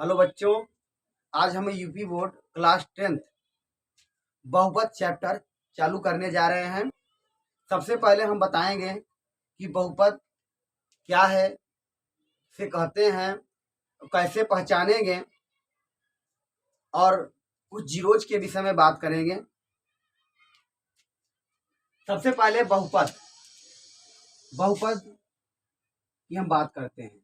Hello बच्चों, आज हम यूपी बोर्ड क्लास 10th बहुपद चैप्टर चालू करने जा रहे हैं। सबसे पहले हम बताएंगे कि बहुपद क्या है, इसे कहते हैं, कैसे पहचानेंगे और कुछ जीरोज के विषय में बात करेंगे। सबसे पहले बहुपद की हम बात करते हैं।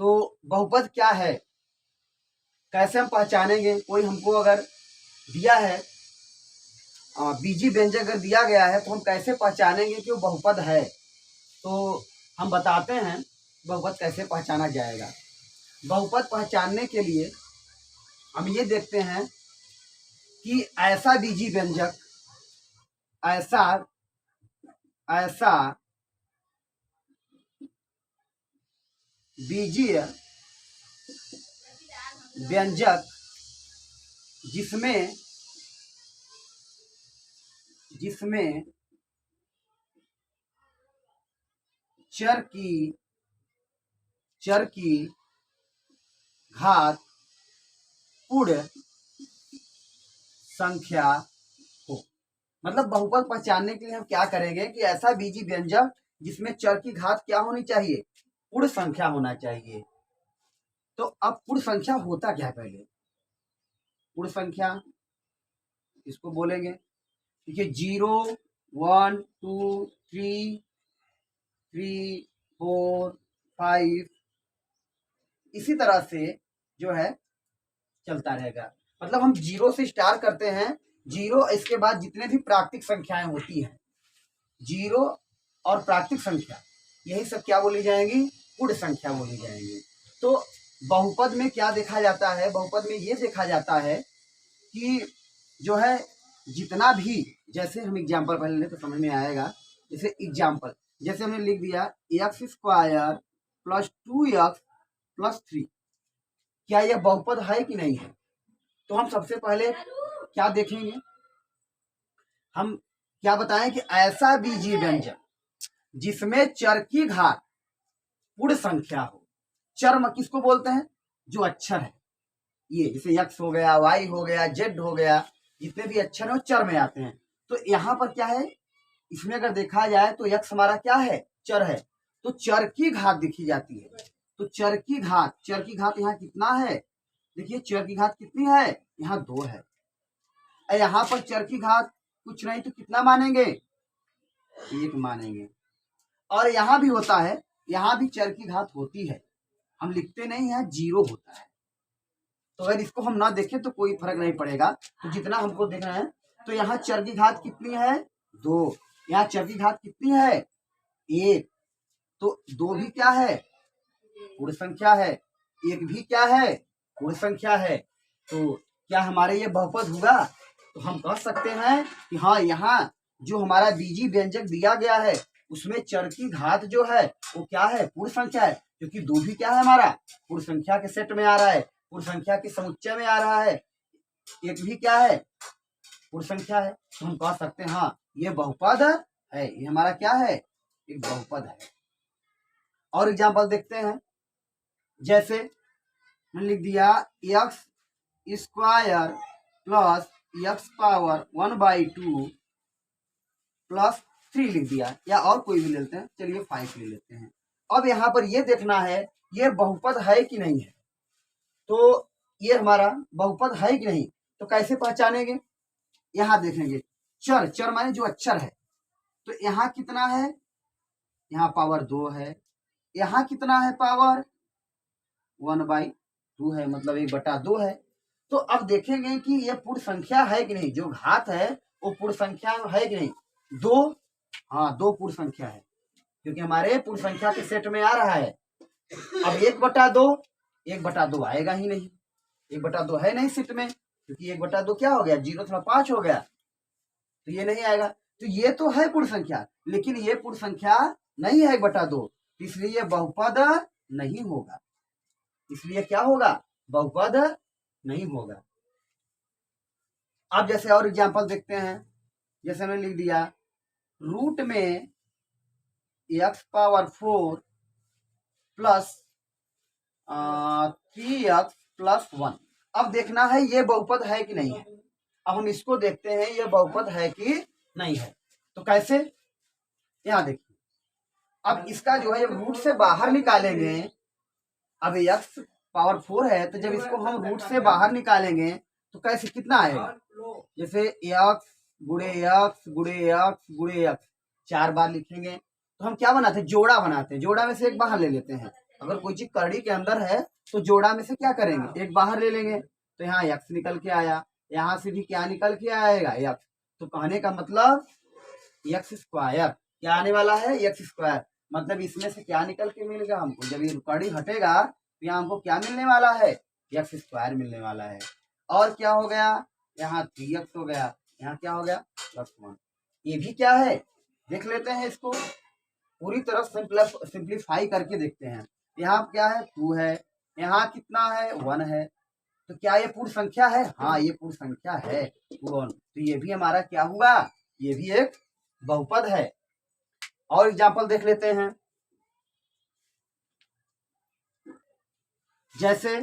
तो बहुपद क्या है, कैसे हम पहचानेंगे? कोई हमको अगर दिया है बीजी व्यंजक अगर दिया गया है तो हम कैसे पहचानेंगे कि वो बहुपद है? तो हम बताते हैं बहुपद कैसे पहचाना जाएगा। बहुपद पहचानने के लिए हम ये देखते हैं कि ऐसा बीजी व्यंजक ऐसा बीजीय व्यंजक जिसमें चर की घात पूर्ण संख्या हो। मतलब बहुपद पहचानने के लिए हम क्या करेंगे कि ऐसा बीजी व्यंजक जिसमें चर की घात क्या होनी चाहिए? पूर्ण संख्या होना चाहिए। तो अब पूर्ण संख्या होता क्या है? पहले पूर्ण संख्या इसको बोलेंगे, देखिए 0 1 2 3 4 5 इसी तरह से जो है चलता रहेगा। मतलब हम 0 से स्टार्ट करते हैं, 0 इसके बाद जितने भी प्राकृतिक संख्याएं होती हैं, 0 और प्राकृतिक संख्या, यही सब क्या बोली जाएंगी? पूर्ण संख्या बोली जाएंगी। तो बहुपद में क्या देखा जाता है? बहुपद में ये देखा जाता है कि जो है जितना भी, जैसे हम एग्जाम्पल पहले लें तो समझ में आएगा। जैसे एग्जाम्पल, जैसे हमने लिख दिया x² + 2x + 3, क्या यह बहुपद है कि नहीं है? तो हम सबसे पहले क्या देखेंगे, हम क्या बताएं कि ऐसा बीजीय व्यंजक जिसमें चर की घात पूर्ण संख्या हो। चर किसको बोलते हैं? जो अक्षर है, ये जैसे x हो गया, y हो गया, z हो गया, जितने भी अक्षर है वो चर में आते हैं। तो यहाँ पर क्या है, इसमें अगर देखा जाए तो x हमारा क्या है? चर है। तो चर की घात दिखी जाती है। तो चर की घात यहाँ कितना है? देखिए चर की घात कितनी है? यहाँ 2 है। यहाँ पर चर की घात कुछ नहीं तो कितना मानेंगे? 1 मानेंगे। और यहाँ भी होता है, यहाँ भी चर की घात होती है, हम लिखते नहीं है, 0 होता है। तो अगर इसको हम ना देखें तो कोई फर्क नहीं पड़ेगा। तो जितना हमको देखना है, तो यहाँ चर की घात कितनी है? 2। यहाँ चर की घात कितनी है? 1। तो 2 भी क्या है? पूर्ण संख्या है। 1 भी क्या है? पूर्ण संख्या है। तो क्या हमारे ये बहुपद हुआ? तो हम कह सकते हैं कि हाँ, यहाँ जो हमारा बीजी व्यंजक दिया गया है उसमें चर की घात जो है वो क्या है? पूर्ण संख्या है। क्योंकि 2 भी क्या है हमारा? पूर्ण संख्या के सेट में आ रहा है, पूर्ण संख्या के समुच्चय में आ रहा है। 1 भी क्या है? पूर्ण संख्या है। तो हम कह सकते हैं हाँ, ये बहुपद है, ये हमारा क्या है? एक बहुपद है। और एग्जाम्पल देखते हैं, जैसे मैंने लिख दिया x² + x⁻1/2 + 3 लिख दिया, या और कोई भी ले लेते हैं, चलिए 5 ले लेते हैं। अब यहाँ पर ये देखना है ये बहुपद है कि नहीं है। तो ये हमारा बहुपद है कि नहीं, तो कैसे पहचानेंगे? यहाँ देखेंगे, चर माने जो अक्षर है। तो यहाँ कितना है? यहाँ पावर 2 है। यहाँ कितना है? पावर 1/2 है, मतलब 1/2 है। तो अब देखेंगे कि ये पूर्ण संख्या है कि नहीं, जो घात है वो पूर्ण संख्या है कि नहीं। 2, हाँ 2 पूर्ण संख्या है, क्योंकि हमारे पूर्ण संख्या के सेट में आ रहा है। अब 1/2 आएगा ही नहीं, 1/2 है नहीं सेट में, क्योंकि 1/2 क्या हो गया? 0.5 हो गया, तो ये नहीं आएगा। तो ये तो है पूर्ण संख्या, लेकिन ये पूर्ण संख्या नहीं है 1/2, इसलिए ये बहुपद नहीं होगा। इसलिए क्या होगा? बहुपद नहीं होगा। अब जैसे और एग्जांपल देखते हैं, जैसे मैंने लिख दिया रूट में x⁴ + px प्लस 1। अब देखना है ये बहुपद है कि नहीं है। अब हम इसको देखते हैं ये बहुपद है कि नहीं है। तो कैसे, यहाँ देखिए, अब इसका जो है रूट से बाहर निकालेंगे। अब x पावर 4 है तो जब इसको हम रूट से बाहर निकालेंगे तो कैसे कितना आएगा, जैसे x गुणे x गुणे x गुणे x 4 बार लिखेंगे तो हम क्या बनाते हैं, जोड़ा बनाते हैं। जोड़ा में से एक बाहर ले लेते हैं। अगर कोई चीज करड़ी के अंदर है तो जोड़ा में से क्या करेंगे, एक बाहर ले लेंगे। तो यहाँ x निकल के आया, यहाँ से भी क्या निकल के आएगा, x। तो कहने का मतलब एक्स स्क्वायर क्या आने वाला है, एक्स स्क्वायर। मतलब इसमें से क्या निकल के मिलेगा हमको, जब ये कड़ी हटेगा तो यहाँ हमको क्या मिलने वाला है, एक्स स्क्वायर मिलने वाला है। और क्या हो गया, यहाँ 3x हो गया, यहाँ क्या हो गया प्लस 1। ये भी क्या है देख लेते हैं, इसको पूरी तरह सिंप्लीफाई करके देखते हैं। यहाँ क्या है 2 है, यहाँ कितना है 1 है। तो क्या ये पूर्ण संख्या है, हाँ ये पूर्ण संख्या है 1। तो ये भी हमारा क्या हुआ, ये भी एक बहुपद है। और एग्जाम्पल देख लेते हैं, जैसे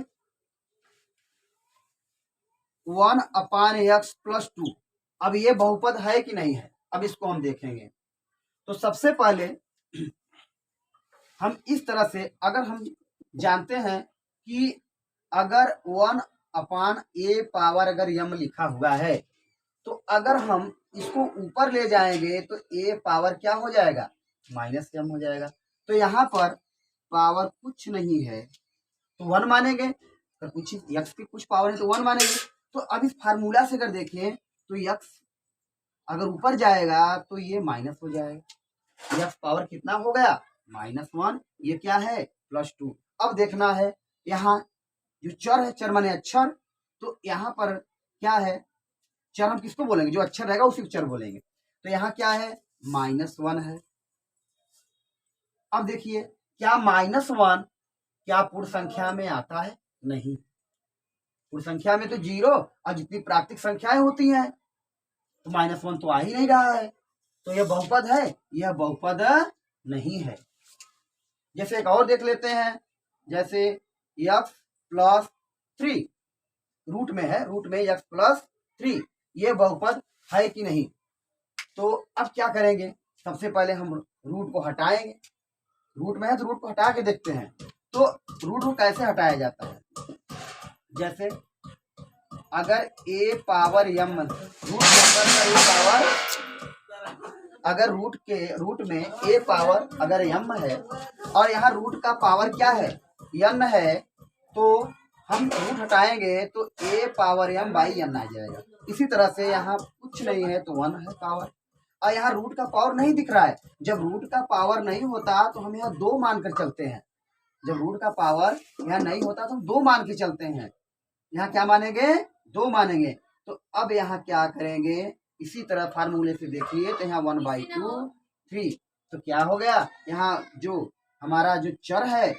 1/x प्लस 2। अब ये बहुपद है कि नहीं है, अब इसको हम देखेंगे। तो सबसे पहले हम इस तरह से, अगर हम जानते हैं कि अगर 1/a पावर अगर m लिखा हुआ है तो अगर हम इसको ऊपर ले जाएंगे तो a पावर क्या हो जाएगा, -m हो जाएगा। तो यहाँ पर पावर कुछ नहीं है तो 1 मानेंगे, अगर कुछ x की कुछ पावर है तो 1 मानेंगे। तो अब इस फार्मूला से अगर देखें तो x अगर ऊपर जाएगा तो ये माइनस हो जाएगा। x पावर कितना हो गया, -1। ये क्या है +2। अब देखना है यहाँ जो चर है, चर माने अक्षर, तो यहाँ पर क्या है, चर हम किसको बोलेंगे, जो अक्षर रहेगा उसी को चर बोलेंगे। तो यहाँ क्या है -1 है। अब देखिए क्या -1 क्या पूर्ण संख्या में आता है, नहीं। पूर्ण संख्या में तो 0 और जितनी प्राकृतिक संख्याएं होती हैं तो -1 तो आ ही नहीं रहा है। तो यह बहुपद है, यह बहुपद नहीं है। जैसे एक और देख लेते हैं, जैसे x प्लस 3 रूट में है, रूट में x प्लस 3, ये बहुपद है कि नहीं। तो अब क्या करेंगे, सबसे पहले हम रूट को हटाएंगे। रूट में है तो रूट को हटा के देखते हैं। तो रूट को कैसे हटाया जाता है, जैसे अगर a पावर m रूट के अंदर a पावर, अगर रूट में a पावर अगर m है और यहाँ रूट का पावर क्या है n है, तो हम रूट हटाएंगे तो a power m by n आ जाएगा। इसी तरह से यहाँ कुछ नहीं है तो 1 है पावर, और यहाँ रूट का पावर नहीं दिख रहा है। जब रूट का पावर नहीं होता तो हम यहाँ 2 मानकर चलते हैं। जब रूट का पावर यहाँ नहीं होता तो हम 2 मान के चलते हैं। यहाँ क्या मानेंगे, 2 मानेंगे। तो अब यहाँ क्या करेंगे, इसी तरह फार्मूले से देखिए तो यहाँ 1/2 3। तो क्या हो गया, यहाँ जो हमारा जो चर है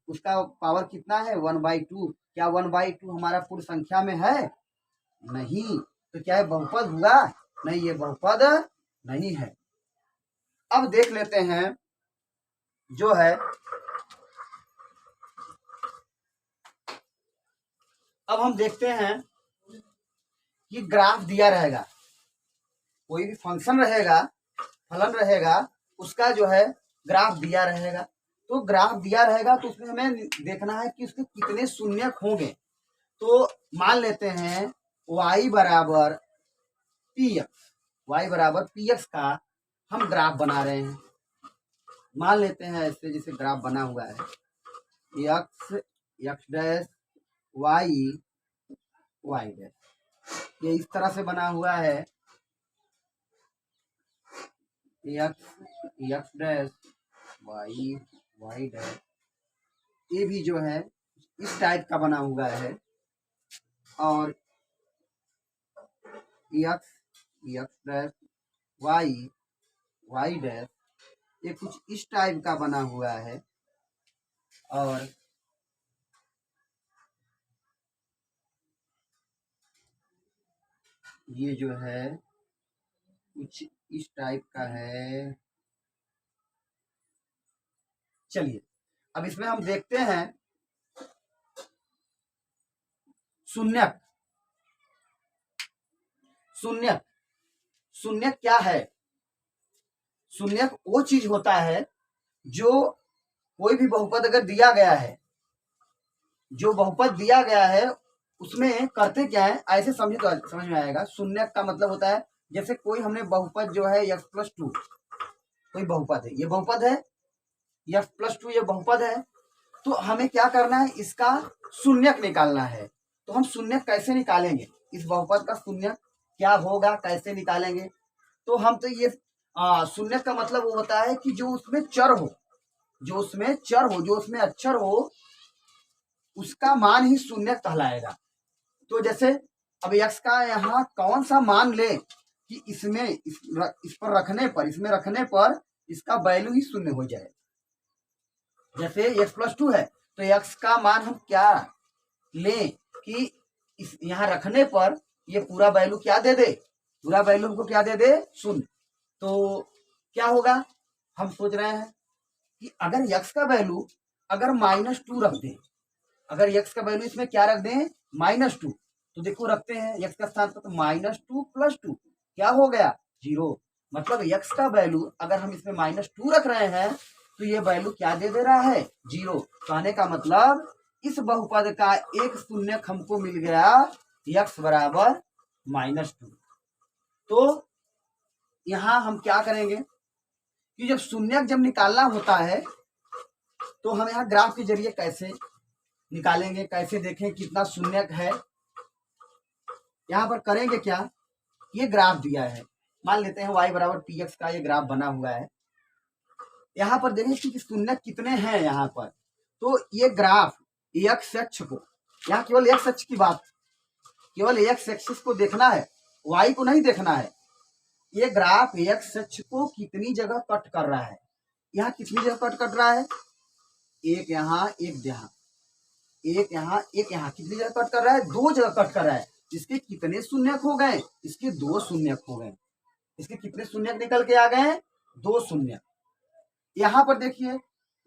उसका पावर कितना है 1/2। क्या 1/2 हमारा पूर्ण संख्या में है, नहीं। तो क्या है बहुपद हुआ, नहीं ये बहुपद नहीं है। अब देख लेते हैं जो है, अब हम देखते हैं कि ग्राफ दिया रहेगा, कोई भी फंक्शन रहेगा, फलन रहेगा, उसका जो है ग्राफ दिया रहेगा। तो ग्राफ दिया रहेगा तो उसमें हमें देखना है कि उसके कितने शून्यक होंगे। तो मान लेते हैं y बराबर px का हम ग्राफ बना रहे हैं। मान लेते हैं ऐसे जैसे ग्राफ बना हुआ है, x डैश y डैश, ये इस तरह से बना हुआ है, x डैश y डैश, ये भी जो है इस टाइप का बना हुआ है। और x डैश y डैश ये कुछ इस टाइप का बना हुआ है। और ये जो है कुछ इस टाइप का है। चलिए अब इसमें हम देखते हैं शून्यक। शून्यक, शून्यक क्या है? शून्यक वो चीज होता है जो कोई भी बहुपद अगर दिया गया है, जो बहुपद दिया गया है उसमें करते क्या है, ऐसे समझे तो समझ में आएगा। शून्यक का मतलब होता है जैसे कोई हमने बहुपद जो है x+2, कोई बहुपद है, ये बहुपद है x+2, ये बहुपद है, तो हमें क्या करना है, इसका शून्यक निकालना है। तो हम शून्यक कैसे निकालेंगे, इस बहुपद का शून्यक क्या होगा, कैसे निकालेंगे? तो हम तो ये शून्यक का मतलब वो होता है कि जो उसमें चर हो, जो उसमें चर हो, जो उसमें अक्षर हो, उसका मान ही शून्यक कहलाएगा। तो जैसे अब x का यहाँ कौन सा मान ले कि इसमें इस पर रखने पर, इसमें रखने पर इसका वैल्यू ही शून्य हो जाए। जैसे x+2 है तो x का मान हम क्या लें कि इस यहाँ रखने पर ये पूरा वैल्यू क्या दे दे, पूरा वैल्यू हमको क्या दे दे, शून्य। तो क्या होगा, हम सोच रहे हैं कि अगर x का वैल्यू अगर -2 रख दें, अगर x का वैल्यू इसमें क्या रख दें, -2, तो देखो रखते हैं x का स्थान पर, तो -2 + 2 क्या हो गया, 0। मतलब x का वैल्यू अगर हम इसमें -2 रख रहे हैं तो ये वैल्यू क्या दे रहा है, 0। कहने का मतलब इस बहुपद का एक शून्यक हमको मिल गया, x बराबर -2। तो यहां हम क्या करेंगे कि जब शून्यक जब निकालना होता है तो हम यहाँ ग्राफ के जरिए कैसे निकालेंगे, कैसे देखें कितना शून्यक है। यहाँ पर करेंगे क्या, ये ग्राफ दिया है, मान लेते हैं y बराबर px का ये ग्राफ बना हुआ है। यहाँ पर देखें कि शून्यक कितने हैं यहाँ पर। तो ये ग्राफ x अक्ष को, यहाँ केवल x अक्ष की बात, केवल x एक्सिस को देखना है, y को नहीं देखना है। ये ग्राफ x अक्ष को कितनी जगह कट कर रहा है, यहाँ कितनी जगह कट कर रहा है, एक यहाँ, एक यहाँ, एक यहाँ, एक यहाँ, कितनी जगह कट कर रहा है, 2 जगह कट कर रहा है। इसके कितने शून्यक हो गए, इसके 2 शून्यक हो गए। इसके कितने शून्यक निकल के आ गए, 2 शून्यक। यहाँ पर देखिए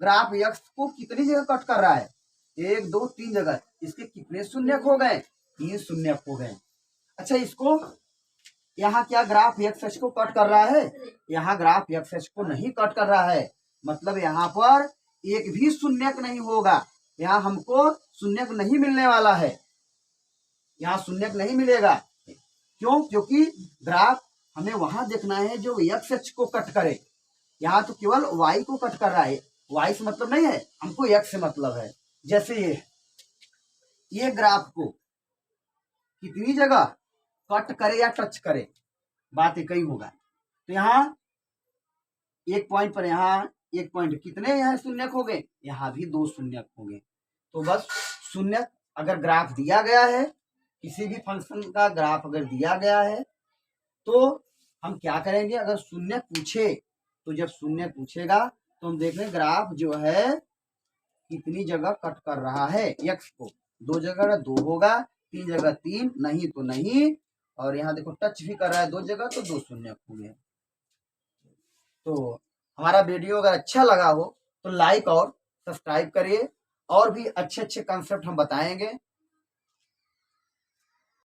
ग्राफ x को कितनी जगह कट कर रहा है, 1 2 3 जगह, इसके कितने शून्यक हो गए, 3 शून्यक हो गए। अच्छा, इसको यहाँ क्या ग्राफ x अक्ष को कट कर रहा है, यहाँ ग्राफ x अक्ष को नहीं कट कर रहा है, मतलब यहाँ पर एक भी शून्यक नहीं होगा, यहाँ हमको शून्यक नहीं मिलने वाला है, यहाँ शून्यक नहीं मिलेगा। क्यों, क्योंकि ग्राफ हमें वहां देखना है जो x अक्ष को कट करे, यहाँ तो केवल y को कट कर रहा है, y से मतलब नहीं है, हमको x से मतलब है। जैसे ये ग्राफ को कितनी जगह कट करे या टच करे, बात एक ही होगा। तो यहाँ एक पॉइंट पर, यहाँ एक पॉइंट, कितने यहाँ शून्यक हो गए, यहाँ भी 2 शून्यक हो गए। तो बस शून्यक अगर ग्राफ दिया गया है, किसी भी फंक्शन का ग्राफ अगर दिया गया है तो हम क्या करेंगे, अगर शून्यक पूछे तो जब शून्यक पूछेगा तो हम देख लें ग्राफ जो है कितनी जगह कट कर रहा है, x को 2 जगह 2 होगा, 3 जगह 3, नहीं तो नहीं, और यहाँ देखो टच भी कर रहा है 2 जगह, तो 2 शून्यक हो गए। तो हमारा वीडियो अगर अच्छा लगा हो तो लाइक और सब्सक्राइब करिए, और भी अच्छे अच्छे कंसेप्ट हम बताएंगे।